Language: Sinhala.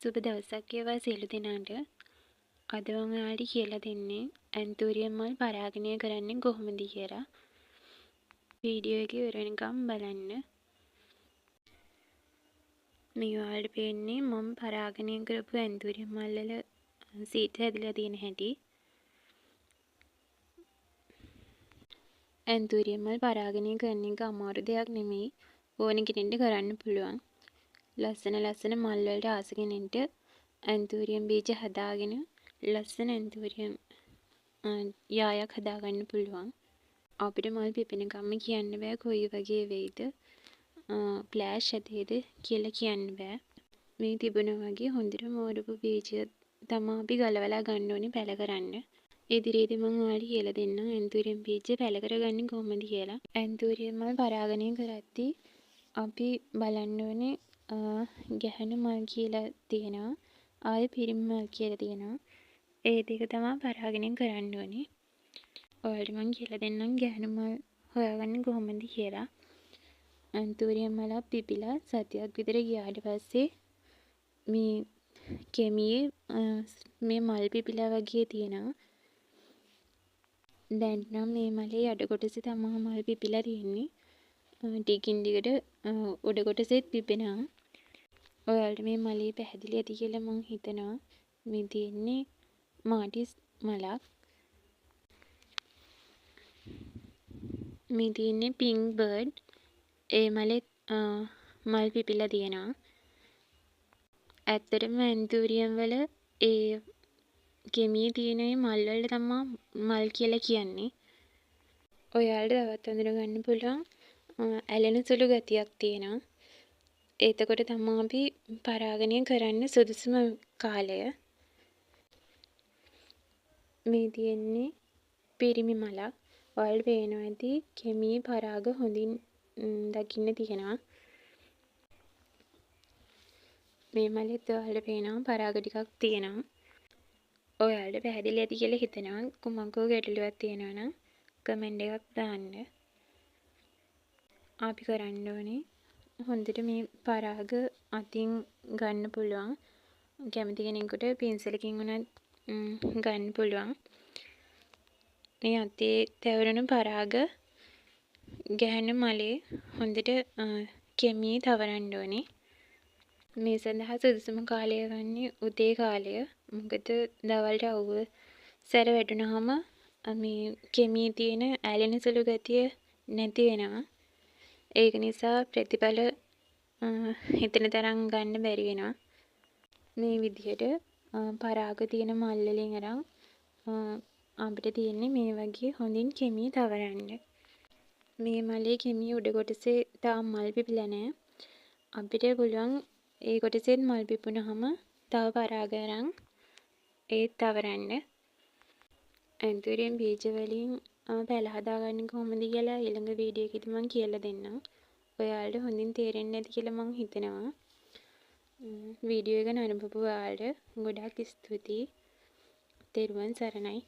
සුබ දවසක් වේවා සියලු දෙනාට. අද මම ඔයාලට කියලා දෙන්නේ ඇන්තූරියම් මල් පරාගණය කරන්නේ කොහොමද කියලා. වීඩියෝ එක ඉවර වෙනකම් බලන්න. මේ ඔයාලට පේන්නේ මම පරාගණය කරපු ඇන්තූරියම් මල් වල සීඩ් හැදිලා තියෙන හැටි. ඇන්තූරියම් මල් පරාගණය කරන එක අමාරු දෙයක් නෙමෙයි. ඕන කෙනෙක්ට කරන්න පුළුවන්. ලස්සන මල් වලට ආස කෙනෙක්ට ඇන්තූරියම් බීජ හදාගෙන ලස්සන ඇන්තූරියම් යායක් හදාගන්න පුළුවන්. අපිට මල් පිපෙනකම්ම කියන්න බෑ කොයි වගේ වෙයිද ෆ්ලෑෂ් ඇතේද කියලා කියන්න බෑ. මේ තිබුණා වගේ හොඳට මෝරපු බීජ තමයි අපි ගලවලා ගන්න ඕනේ පැල කරන්න. ඉදිරියේදී මම ඔයාලට කියලා දෙන්නම් ඇන්තූරියම් බීජ පැල කරගන්නේ කොහොමද කියලා. ඇන්තූරියම් මල් පරාගණය කරද්දී අපි බලන්න ඕනේ ගැහණු මල් කියලා තියෙනවා. ආයේ පිරිමි මල් කියලා තියෙනවා. ඒ දෙක තමයි පරාගණය කරන්න ඕනේ. ඔයාලට මම කියලා දෙන්නම් ගැහණු මල් හොයාගන්නේ කොහොමද කියලා. ඇන්තූරියම් මලක් පිපිලා සතියක් විතර ගියාට පස්සේ මේ කෙමියේ මේ මල් පිපිලා වගේ තියෙනවා. දැන් නම් මේ මලේ යට කොටසේ තමයි මල් පිපිලා තියෙන්නේ. ටිකින් ටිකට උඩ කොටසෙත් පිපෙනවා. ඔයාලට මේ මලේ පැහැදිලි ඇති කියලා මම හිතනවා. මේ තියෙන්නේ මාටිස් මලක්. මේ තියෙන්නේ පින්ක් බර්ඩ්. ඒ මලෙත් මල් පිපිලා තියෙනවා. ඇත්තටම ඇන්තූරියම් වල ඒ කෙමියේ තියෙන මල් වලට තමයි මල් කියලා කියන්නේ. ඔයාලට තවත් අඳුරගන්න පුළුවන් ඇලෙන සුළු ගතියක් තියෙනවා. එතකොට තමයි අපි පරාගණය කරන්න සුදුසුම කාලය. මේ තියෙන්නේ පිරිමි මලක්. ඔයාලට පේනවා ඇති කෙමියේ පරාග හොඳින් දකින්න තියෙනවා. මේ මලෙත් ඔයාලට පේනවා පරාග ටිකක් තියෙනවා. ඔයාලට පැහැදිලි ඇති කියලා හිතනවා. කුමක් හෝ ගැටලුවක් තියෙනවා නම් කමෙන්ට් එකක් දාන්න. අපි කරන්න ඕනේ හොඳට මේ පරාග අතින් ගන්න පුළුවන්. කැමති කෙනෙකුට පින්සලකින් උනත් ගන්න පුළුවන්. මේ අතේ තැවරුණු පරාග ගැහණු මලේ හොඳට කෙමියේ තවරන්න ඕනේ. මේ සඳහා සුදුසුම කාලය වන්නේ උදේ කාලය. මොකද දවල්ට අවුව සැර වැටුනහම මේ කෙමියේ තියෙන ඇලෙන සුළු ගතිය නැති වෙනවා. ඒක නිසා ප්‍රතිඵල හිතන තරම් ගන්න බැරි වෙනවා. මේ විදිහට පරාග තියෙන මල් වලින් අරන් අපිට තියෙන්නේ මේ වගේ හොඳින් කෙමියේ තවරන්න. මේ මලේ කෙමියේ උඩ කොටසේ තාම මල් පිපිලා නැහැ. අපිට පුළුවන් ඒ කොටසෙත් මල් පිපුණාම තව පරාග අරන් ඒත් තවරන්න. ඇන්තූරියම් බීජ වලින් පැල හදාගන්නේ කොහොමද කියලා ඊළඟ වීඩියෝ එකේදී මම කියලා දෙන්නම්. ඔයාලට හොඳින් තේරෙන්නේ නැති කියලා මම හිතනවා. වීඩියෝ එක නරඹපු ඔයාලට ගොඩාක් ස්තුතියි. තෙරුවන් සරණයි.